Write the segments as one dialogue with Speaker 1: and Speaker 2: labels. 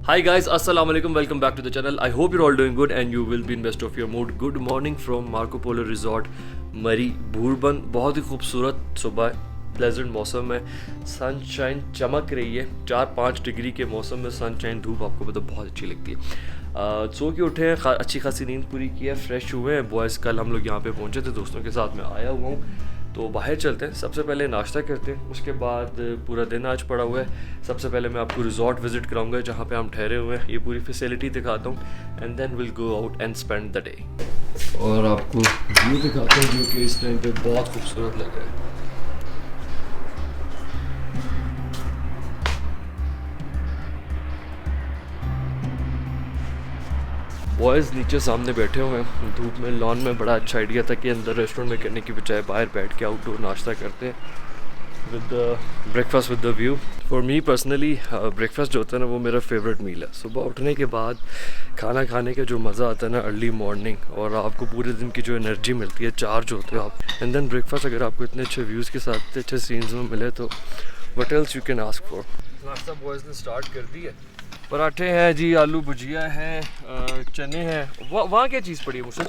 Speaker 1: Hi guys, assalamu alaikum, welcome back to the channel. I hope you're all doing good and you will be in best of your mood. Good morning from Marco Polo Resort, मरी भूरबन। बहुत ही खूबसूरत सुबह, pleasant मौसम है, sunshine चमक रही है। 4-5 degree के मौसम में सनशाइन, धूप आपको पता बहुत अच्छी लगती है। सो के उठे हैं, अच्छी खासी नींद पूरी की है, फ्रेश हुए हैं। बॉयज़ कल हम लोग यहाँ पे पहुँचे थे, दोस्तों के साथ में आया हुआ हूँ, तो बाहर चलते हैं। सबसे पहले नाश्ता करते हैं, उसके बाद पूरा दिन आज पड़ा हुआ है। सबसे पहले मैं आपको रिजॉर्ट विज़िट कराऊंगा जहाँ पे हम ठहरे हुए हैं, ये पूरी फैसिलिटी दिखाता हूँ and then will go out and spend the day. और आपको व्यू दिखाता हूँ जो कि इस टाइम पे बहुत खूबसूरत लग रहा है। बॉयज़ नीचे सामने बैठे हुए हैं धूप में, लॉन में। बड़ा अच्छा आइडिया था कि अंदर रेस्टोरेंट में करने की बजाय बाहर बैठ के आउटडोर नाश्ता करते हैं with breakfast with the view. For me personally breakfast जो होता है ना, वो मेरा फेवरेट मील है। सुबह उठने के बाद खाना खाने का जो मज़ा आता है ना, अर्ली मॉर्निंग, और आपको पूरे दिन की जो एनर्जी मिलती है, चार्ज होते हो आप। एंड देन ब्रेकफास्ट अगर आपको इतने अच्छे व्यूज़ के साथ अच्छे सीन्स में मिले तो what else you can ask for. नाश्ता बॉयज़ ने स्टार्ट कर दी है। पराठे हैं जी, आलू भुजिया हैं, चने हैं। वहाँ क्या चीज़ पड़ी है मुझसे?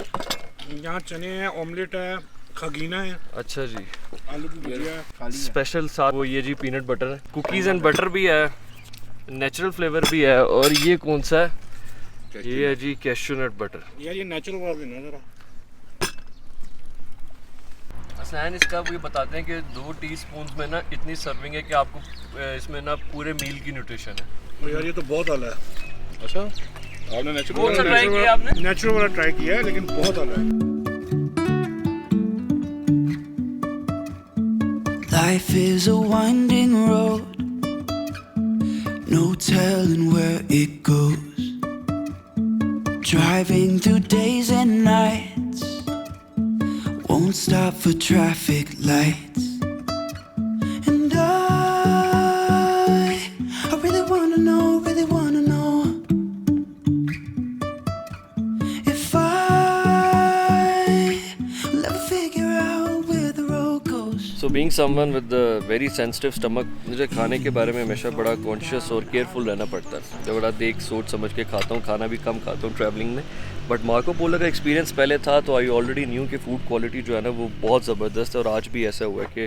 Speaker 2: यहाँ चने हैं, ऑमलेट है, खगीना है।
Speaker 1: अच्छा जी,
Speaker 2: आलू की भुजिया है
Speaker 1: स्पेशल साथ वो ये जी पीनट बटर है, कुकीज़ एंड बटर भी है, नेचुरल फ्लेवर भी है। और ये कौन सा है? ये है जी कैश्यू नट बटर।
Speaker 2: यार ये नेचुरल वाला देना जरा।
Speaker 1: असलैन इसका वो ये बताते हैं कि 2 टीस्पून में ना इतनी सर्विंग है कि आपको इसमें ना पूरे मील की न्यूट्रिशन है।
Speaker 2: यार ये तो बहुत आला है। अच्छा, आपने नेचुरल
Speaker 1: कौन सा ट्राई किया आपने?
Speaker 2: नेचुरल वाला ट्राई किया है, लेकिन बहुत आला है।
Speaker 3: Life is a winding road, no telling where it goes. Driving through days and nights, won't stop for traffic lights. And I really wanna know if I'll ever figure out where the road goes.
Speaker 1: So being someone with very sensitive stomach, मुझे खाने के बारे में हमेशा बड़ा conscious और careful रहना पड़ता है। तो बड़ा देख सोच समझ के खाता हूँ, खाना भी कम खाता हूँ ट्रैवलिंग में। बट मार्को पोलो का एक्सपीरियंस पहले था तो आई ऑलरेडी न्यू कि फ़ूड क्वालिटी जो है ना वो बहुत ज़बरदस्त है। और आज भी ऐसा हुआ है कि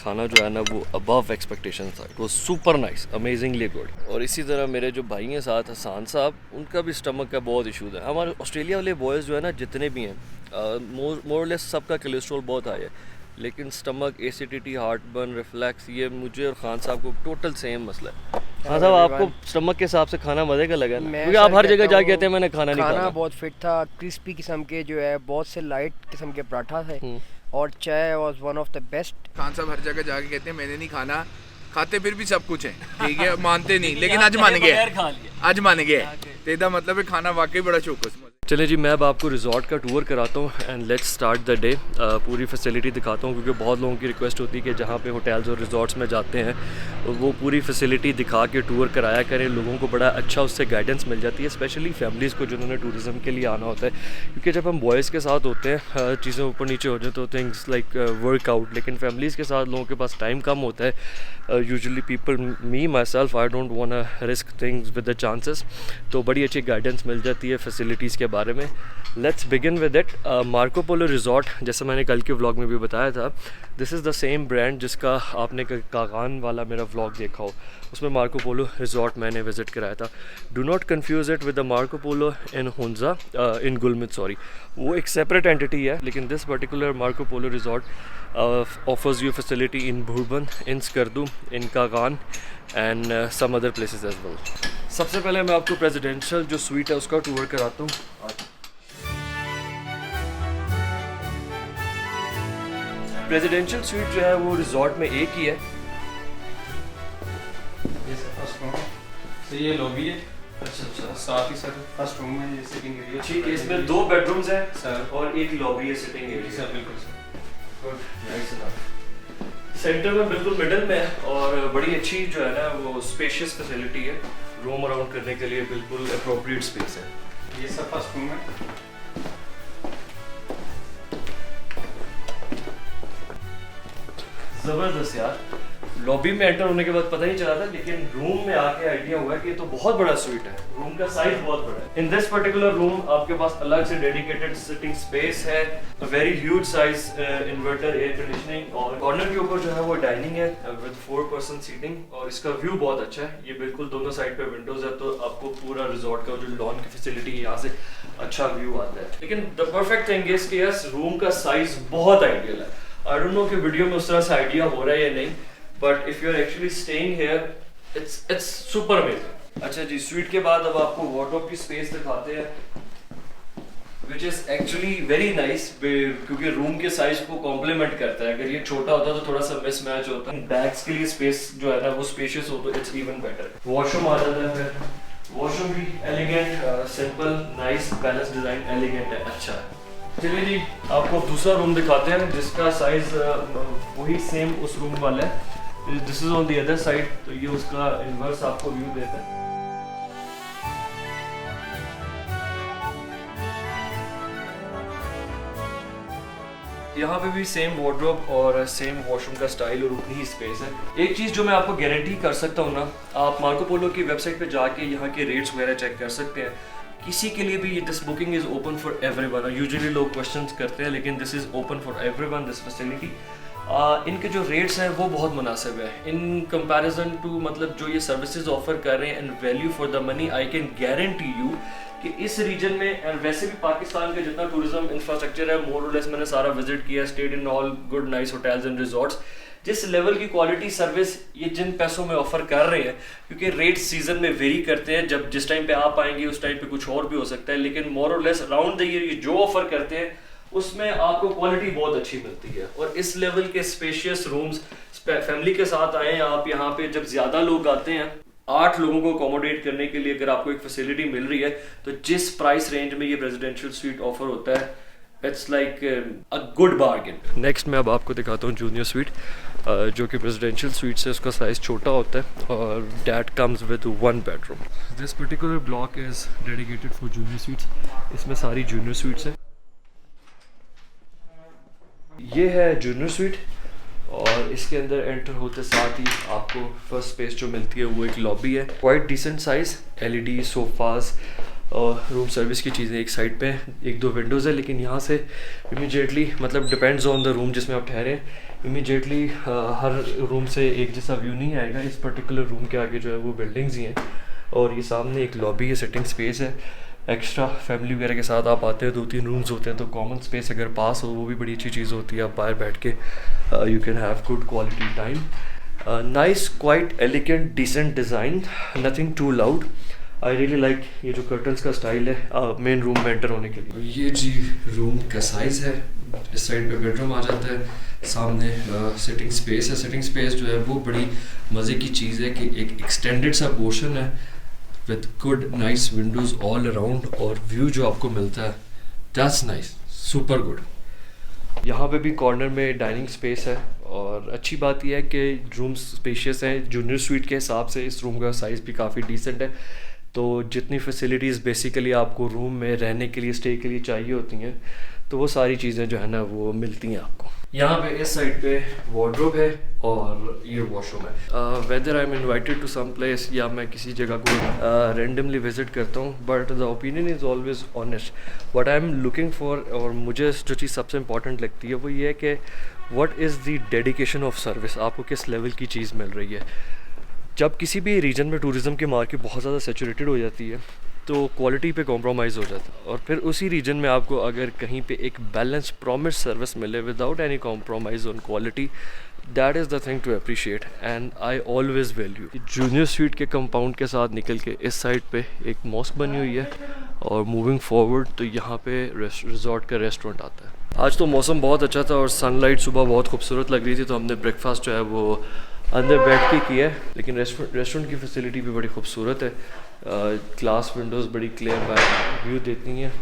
Speaker 1: खाना जो है ना वो अबव एक्सपेक्टेशन था। It was super nice, amazingly good. और इसी तरह मेरे जो भाई हैं साथ, हसान साहब, उनका भी स्टमक का बहुत इशू है। हमारे ऑस्ट्रेलिया वाले बॉयज़ जो है ना जितने भी हैं, मोरलेस सबका कोलेस्ट्रॉल बहुत हाई है, लेकिन स्टमक, एसिडिटी, हार्टबर्न, रिफ्लैक्स, ये मुझे और खान साहब को टोटल सेम मसला है। हाँ साहब, आपको स्टमक के हिसाब से खाना मज़े का लगा ना? क्योंकि आप हर जगह जाके कहते हैं मैंने खाना नहीं खाना।
Speaker 4: बहुत फिट था, क्रिस्पी किस्म के जो है बहुत से लाइट किस्म के पराठा थे, और चाय was one of the best.
Speaker 5: Khan साहब हर जगह जाके कहते हैं मैंने नहीं खाना, खाते फिर भी सब कुछ है, ठीक है, मानते नहीं, लेकिन आज मान गए, आज मान गए। तेरा मतलब है खाना वाकई बड़ा चौकस।
Speaker 1: चलिए जी, मैं अब आपको रिजॉर्ट का टूर कराता हूँ and let's start the day. पूरी फैसिलिटी दिखाता हूँ क्योंकि बहुत लोगों की रिक्वेस्ट होती है कि जहाँ पे होटल्स और रिजॉर्ट्स में जाते हैं वो पूरी फैसिलिटी दिखा के टूर कराया करें। लोगों को बड़ा अच्छा उससे गाइडेंस मिल जाती है, स्पेशली फैमिलीज़ को जिन्होंने टूरिज़म के लिए आना होता है। क्योंकि जब हम बॉयज़ के साथ होते हैं चीज़ें ऊपर नीचे हो जाए तो थिंग्स लाइक वर्कआउट, लेकिन फैमिलीज़ के साथ लोगों के पास टाइम कम होता है। Usually people, me my self, I don't want risk things with the chances, तो बड़ी अच्छी गाइडेंस मिल जाती है फैसिलिटीज़ के बारे में। Let's begin with it. Marco Polo resort, जैसे मैंने कल के व्लॉग में भी बताया था, this is the same brand जिसका आपने कागान वाला मेरा व्लॉग देखा हो, उसमें मार्को पोलो रिजॉर्ट मैंने विज़िट कराया था। Do not confuse it with the Marco Polo in Hunza, in Gulmit, sorry, वो एक सेपरेट एंटिटी है। लेकिन this particular Marco Polo resort offers you facility in Bhurban, in Skardu, in Kagan and some other places as well. सबसे पहले मैं आपको प्रेसिडेंशियल जो sweet है उसका टूर कराता हूँ। प्रेसिडेंशियल स्वीट जो है वो रिजॉर्ट में एक ही है।
Speaker 6: ये सर फर्स्ट रूम है, तो ये लॉबी है। अच्छा, साथ ही सर फर्स्ट रूम है, ये सिटिंग एरिया।
Speaker 1: ठीक है, इसमें 2 बेडरूम्स हैं
Speaker 6: सर
Speaker 1: और एक लॉबी है, सिटिंग एरिया।
Speaker 6: सर बिल्कुल sir,
Speaker 1: good, nice enough. Centre में बिल्कुल मिडल में है और बड़ी अच्छी जो है ना वो स्पेशियस फैसिलिटी है। रोम अराउंड करने के लिए बिल्कुल अप्रोप्रिएट स्पेस है।
Speaker 6: ये सर फर्स्ट रूम है।
Speaker 1: ज़बरदस्त यार, लॉबी में एंटर होने के बाद पता नहीं चला था, लेकिन रूम में आके आइडिया हुआ कि ये तो बहुत बड़ा स्वीट है। रूम का साइज बहुत बड़ा है। इन दिस पर्टिकुलर रूम आपके पास अलग से डेडिकेटेड सिटिंग स्पेस है, very huge size inverter, air conditioning, और कॉर्नर के ऊपर जो है वो डाइनिंग है विद 4 पर्सन सीटिंग, और इसका व्यू बहुत अच्छा है। ये बिल्कुल दोनों साइड पे विंडोज है, तो आपको पूरा रिजॉर्ट का जो लॉन की फैसिलिटी है यहाँ से अच्छा व्यू आता है। लेकिन द परफेक्ट थिंग इज कि यस, रूम का साइज बहुत आइडियल है। आई डोंट नो कि वीडियो में उस तरह से आइडिया हो रहा है या नहीं, but if you are actually staying here it's super amazing. अच्छा जी, स्वीट के बाद अब आपको वार्डरोब की स्पेस दिखाते हैं, which is actually very nice, क्योंकि रूम के साइज को कॉम्प्लीमेंट करता है। अगर ये छोटा होता तो थोड़ा सा मिसमैच होता। बैग्स के लिए स्पेस जो है ना वो स्पेशियस हो तो इट्स इवन बेटर। वॉशरूम आ जाता है, फिर वॉशरूम भी elegant, simple, nice, balance design, elegant है, अच्छा है। चलिए जी, आपको दूसरा रूम दिखाते हैं जिसका साइज वही सेम उस रूम वाला है। This is on the other side, तो ये उसका इनवर्स आपको व्यू देता है। यहाँ पे भी सेम वार्डरोब और सेम वॉशरूम का स्टाइल और उतनी ही स्पेस है। एक चीज़ जो मैं आपको गारंटी कर सकता हूँ ना, आप मार्को पोलो की वेबसाइट पे जाके यहाँ के रेट्स वगैरह चेक कर सकते हैं। किसी के लिए भी this booking is open for everyone. Usually लोग क्वेश्चंस करते हैं, लेकिन this is open for everyone, this facility. इनके जो रेट्स हैं वो बहुत मुनासिब है इन कंपैरिजन टू, मतलब जो ये सर्विसेज ऑफर कर रहे हैं and value for the money. I can guarantee you कि इस रीजन में, एंड वैसे भी पाकिस्तान का जितना टूरिज्म इंफ्रास्ट्रक्चर है मोर और लेस मैंने सारा विजिट किया, stayed in all good nice hotels and resorts, जिस लेवल की क्वालिटी सर्विस ये जिन पैसों में ऑफर कर रहे हैं, क्योंकि रेट सीजन में वेरी करते हैं, जब जिस टाइम पे आप आएंगे उस टाइम पे कुछ और भी हो सकता है, लेकिन मोर और लेस अराउंड द ईयर ये जो ऑफर करते हैं उसमें आपको क्वालिटी बहुत अच्छी मिलती है। और इस लेवल के स्पेशियस रूम्स, फैमिली के साथ आए आप यहाँ पे, जब ज्यादा लोग आते हैं 8 लोगों को अकोमोडेट करने के लिए अगर आपको एक फैसिलिटी मिल रही है, तो जिस प्राइस रेंज में ये रेजिडेंशियल स्वीट ऑफर होता है, it's like a good bargain. Next मैं अब आपको दिखाता हूँ जूनियर स्वीट, जो कि रेजिडेंशियल स्वीट से उसका साइज़ छोटा होता है और that comes with 1 bedroom. This particular block is dedicated for junior sweets. इसमें सारी जूनियर स्वीट्स हैं। ये है जूनियर स्वीट, और इसके अंदर एंटर होते साथ ही आपको फर्स्ट स्पेस जो मिलती है वो एक लॉबी है, quite decent size, LED sofas और रूम सर्विस की चीज़ें एक साइड पे, 1-2 विंडोज़ है। लेकिन यहाँ से इमीडिएटली, मतलब डिपेंड्स ऑन द रूम जिसमें आप ठहरे, इमीडिएटली हर रूम से एक जैसा व्यू नहीं आएगा। इस पर्टिकुलर रूम के आगे जो है वो बिल्डिंग्स ही हैं, और ये सामने एक लॉबी है, सिटिंग स्पेस है। एक्स्ट्रा फैमिली वगैरह के साथ आप आते हैं, 2-3 रूम्स होते हैं, तो कॉमन स्पेस अगर पास हो वो भी बड़ी अच्छी चीज़ होती है। आप बाहर बैठ के you can have good quality time. Nice, quite elegant, decent design, nothing too loud. I really like ये जो कर्टन्स का स्टाइल है मेन रूम में एंटर होने के लिए। ये जी रूम का साइज़ है। इस साइड पे बेडरूम आ जाता है, सामने सिटिंग स्पेस है। सिटिंग स्पेस जो है वो बड़ी मज़े की चीज़ है कि एक एक्सटेंडेड सा पोर्शन है with good nice Windows all around, और व्यू जो आपको मिलता है दैट्स नाइस, सुपर गुड। यहाँ पे भी कॉर्नर में डाइनिंग स्पेस है, और अच्छी बात यह है कि रूम्स स्पेशियस हैं। जूनियर स्वीट के हिसाब से इस रूम का साइज़ भी काफ़ी डिसेंट है, तो जितनी फैसिलिटीज़ बेसिकली आपको रूम में रहने के लिए, स्टे के लिए चाहिए होती हैं, तो वो सारी चीज़ें जो है ना वो मिलती हैं आपको। यहाँ पे इस साइड पे वार्डरोब है और ये वॉशरूम है। Whether I am invited to some place, या मैं किसी जगह को रेंडमली विजिट करता हूँ, but the opinion is always honest. What I am looking for, और मुझे जो चीज़ सबसे इंपॉर्टेंट लगती है वो ये है कि what is the dedication of service, आपको किस लेवल की चीज़ मिल रही है। जब किसी भी रीजन में टूरिज़्म की मार्केट बहुत ज़्यादा सैचुरेटेड हो जाती है, तो क्वालिटी पे कॉम्प्रोमाइज़ हो जाता है, और फिर उसी रीजन में आपको अगर कहीं पे एक बैलेंस प्रॉमिस सर्विस मिले without any compromise on quality, that is the thing to appreciate, and I always value. Junior suite के कंपाउंड के साथ निकल के इस साइड पे एक मॉस्क बनी हुई है, और मूविंग फॉरवर्ड तो यहाँ पे रिजॉर्ट का रेस्टोरेंट आता है। आज तो मौसम बहुत अच्छा था और सनलाइट सुबह बहुत खूबसूरत लग रही थी, तो हमने ब्रेकफास्ट जो है वो अंदर बैठ के किया है। लेकिन रेस्टोरेंट की फैसिलिटी भी बड़ी खूबसूरत है, ग्लास विंडोज़ बड़ी क्लियर व्यू देती हैं,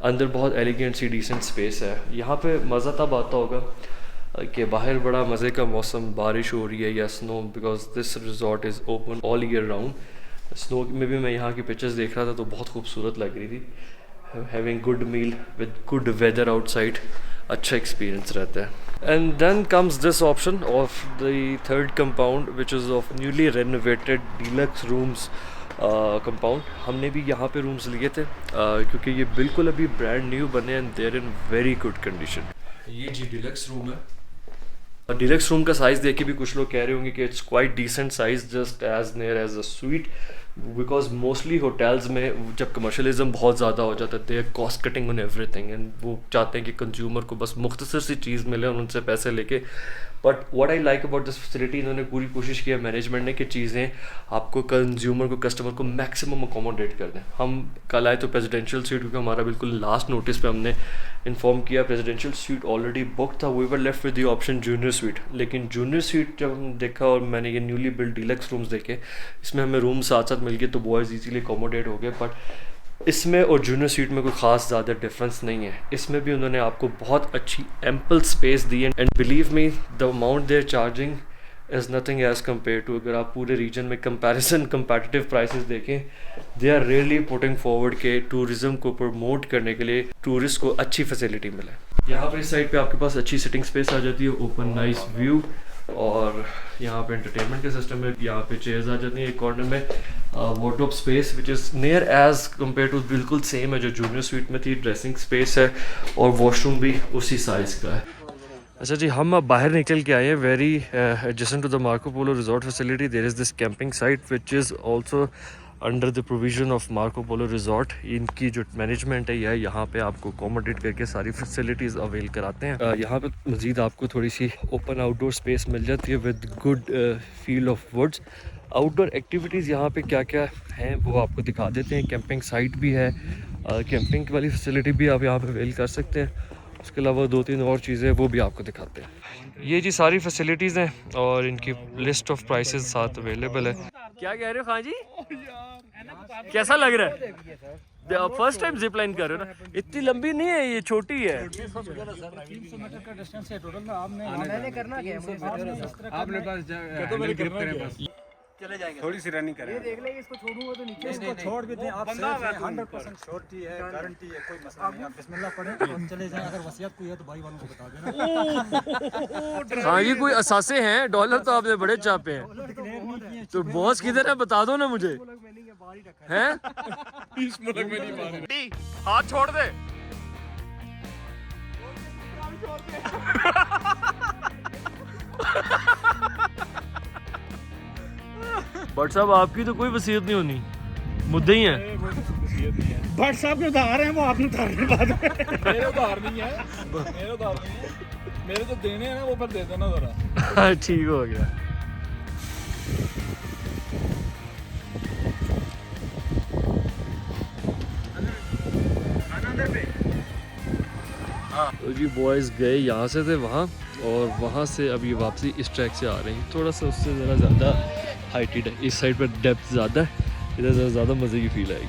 Speaker 1: अंदर बहुत एलिगेंट सी डिसेंट स्पेस है। यहाँ पे मज़ा तब आता होगा कि बाहर बड़ा मज़े का मौसम, बारिश हो रही है या snow, because this resort is open all year round. Snow में भी मैं यहाँ की पिक्चर्स देख रहा था तो बहुत खूबसूरत लग रही थी। Having good meal with good weather outside, अच्छा एक्सपीरियंस रहता है। And then comes this option of the third compound, which is of newly renovated deluxe rooms compound. हमने भी यहाँ पे rooms लिए थे क्योंकि ये बिल्कुल अभी brand new बने and they're in very good condition. ये जी deluxe room है. डिलक्स रूम का साइज़ देख के भी कुछ लोग कह रहे होंगे कि it's quite decent size, just as near as a suite, because mostly hotels में जब कमर्शलिज्म बहुत ज़्यादा हो जाता है they are cost cutting on everything and वो चाहते हैं कि कंज्यूमर को बस मुख्तसर सी चीज़ मिले और उनसे पैसे लेके. But what I like about this facility, इन्होंने पूरी कोशिश की है मैनेजमेंट ने कि चीज़ें आपको कंज्यूमर को कस्टमर को मैक्सिमम अकोमोडेट कर दें. हम कल आए तो प्रेसिडेंशियल स्वीट, क्योंकि हमारा बिल्कुल लास्ट नोटिस पे हमने इन्फॉर्म किया प्रेसिडेंशियल स्वीट ऑलरेडी बुक था. We were left with the option junior suite, लेकिन जूनियर स्वीट जब हम देखा और मैंने ये न्यूली बिल्ड डीलक्स रूम्स देखे, इसमें हमें रूम साथ साथ मिल गए तो बॉयज़ इजीली अकोमोडेट हो गए. बट इसमें और जूनियर स्वीट में कोई ख़ास ज़्यादा डिफरेंस नहीं है. इसमें भी उन्होंने आपको बहुत अच्छी एम्पल स्पेस दी है and believe me the amount they are charging is nothing as compare to, अगर आप पूरे रीजन में कंपैरिजन कंपेटिटिव प्राइसेस देखें, they are really putting forward के टूरिज़्म को प्रमोट करने के लिए टूरिस्ट को अच्छी फैसिलिटी मिले. यहाँ पे इस साइड पे आपके पास अच्छी सिटिंग स्पेस आ जाती है, ओपन नाइस व्यू, और यहाँ पे एंटरटेनमेंट का सिस्टम है. यहाँ पे चेयर्स आ जाती हैं. एक कॉर्नर में wardrobe space which is near as compare to बिल्कुल सेम है जो जूनियर स्वीट में थी. ड्रेसिंग स्पेस है और वॉशरूम भी उसी साइज़ का है. अच्छा जी, हम अब बाहर निकल के आए हैं. Very adjacent to the Marco Polo resort facility there is this camping site which is also under the provision of Marco Polo resort. इनकी जो मैनेजमेंट है यह यहाँ पे आपको अकोमोडेट करके सारी फैसिलिटीज़ अवेल कराते हैं. यहाँ पे मज़ीद आपको थोड़ी सी ओपन आउटडोर स्पेस मिल जाती है with good feel of woods. Outdoor activities यहाँ पे क्या क्या हैं वो आपको दिखा देते हैं. कैंपिंग साइट भी है, कैंपिंग वाली फैसिलिटी भी आप यहाँ पे अवेल कर सकते हैं. उसके अलावा 2-3 और चीज़ें वो भी आपको दिखाते हैं. ये जी सारी फैसिलिटीज़ हैं और इनकी लिस्ट ऑफ प्राइसेस साथ अवेलेबल है. क्या कह रहे हो खान जी, कैसा लग रहा है? फर्स्ट टाइम जिप लाइन कर रहे हो ना? इतनी लंबी नहीं है, ये छोटी है.
Speaker 7: 300 मीटर का डिस्टेंस है टोटल में.
Speaker 4: मैंने करना क्या है?
Speaker 6: आपने बस
Speaker 7: चले जाएंगे,
Speaker 6: थोड़ी सी रनिंग करें.
Speaker 4: ये देख लेंगे, इसको छोड़ूंगा तो नीचे
Speaker 7: इसको छोड़ भी दें आप, 100% श्योरिटी है, गारंटी है, कोई मसला नहीं. आप बिस्मिल्लाह पढ़ें हम चले जाएं. अगर वसीयत कोई है तो भाई वालों को बता देना.
Speaker 1: हाँ, ये कोई असासे हैं. डॉलर तो आपने बड़े चापे हैं. तो बॉस किधर है बता दो ना मुझे. हैं?
Speaker 5: इस मुल्क में नहीं माने.
Speaker 1: हाथ छोड़ दे. बट साहब आपकी तो कोई वसीयत नहीं होनी, मुद्दे ही हैं.
Speaker 2: भट्ट साहब के उधार हैं वो आपने उतारने बाद में.
Speaker 5: मेरे उधार नहीं है, मेरे उधार नहीं है, मेरे तो देने हैं ना, वो पर दे देना जरा.
Speaker 1: ठीक हो गया. तो जी बॉयज़ गए यहाँ से थे वहाँ, और वहाँ से अभी वापसी इस ट्रैक से आ रहे हैं. थोड़ा सा उससे ज़रा ज़्यादा हाइटेड है. इस साइड पर डेप्थ ज़्यादा है, इधर ज़रा ज़्यादा मज़े की फील आएगी.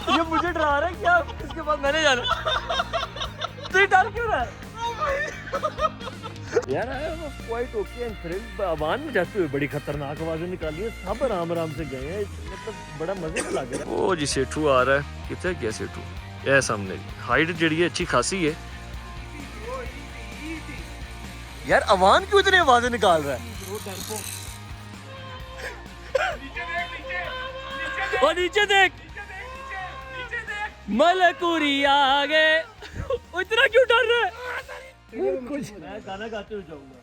Speaker 1: ये मुझे डरा रहा है क्या? इसके बाद मैंने जाना. तो ये डर क्यों रहा है यार? I am quite okay and thrilled. आवाज़ में जाते हुए बड़ी खतरनाक आवाज़ें निकाली है. सब आराम आराम से गए हैं, मतलब बड़ा मजे में लग रहा है. ओ जी सेठू आ रहा है. कितने क्या सेठू? ये सामने हाइट जड़ी है अच्छी खासी है यार. अवान क्यों इतनी आवाज़ें निकाल रहा है? और नीचे देख, मलकुरी आ गए. इतना क्यों डर रहा है? कुछ मैं गाना गाते हुए जाऊंगा.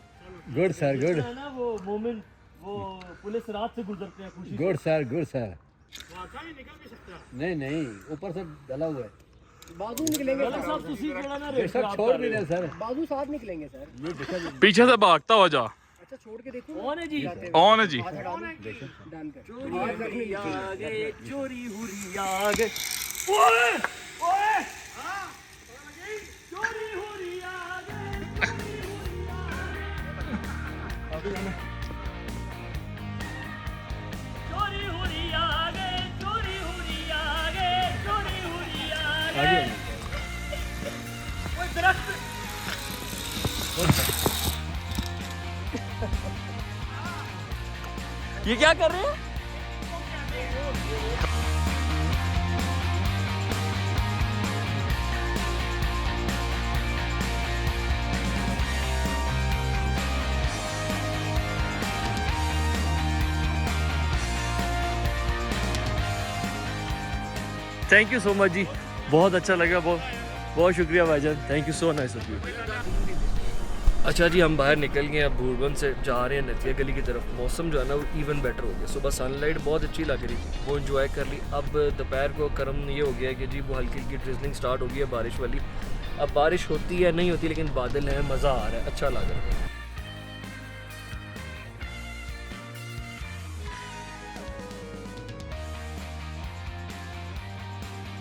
Speaker 8: Good sir, good.
Speaker 1: ना वो मोमेंट, वो पुलिस रात से गुजरते हैं खुशी.
Speaker 8: Good sir, good sir. नहीं नहीं, ऊपर से डला हुआ है.
Speaker 4: बाजू निकलेंगे
Speaker 1: साहब, तुसी केड़ा ना
Speaker 8: सर छोड़ नहीं रहे सर.
Speaker 4: बाजू साथ निकलेंगे सर.
Speaker 5: पीछे से भागता हो जा.
Speaker 4: अच्छा छोड़ के देखो.
Speaker 1: कौन है जी?
Speaker 5: ऑन है जी.
Speaker 4: डन कर.
Speaker 1: चोरी आ गए, चोरी हुरी आ गए. ओए ओए, हां चोरी हुरी आ गए. ये क्या कर रहे हैं? थैंक यू सो मच जी, बहुत अच्छा लगा, बहुत शुक्रिया भाईजान, thank you so nice of you. अच्छा जी, हम बाहर निकल गए, अब भूरबन से जा रहे हैं नथिया गली की तरफ। मौसम जो है ना वो इवन बेटर हो गया, सुबह सनलाइट बहुत अच्छी लग रही थी, वो इन्जॉय कर ली। अब दोपहर को क्रम ये हो गया है कि जी वो हल्की हल्की ड्रिजलिंग स्टार्ट हो गई है बारिश वाली। अब बारिश होती है नहीं होती, लेकिन बादल हैं, मज़ा आ रहा है, अच्छा लग रहा है।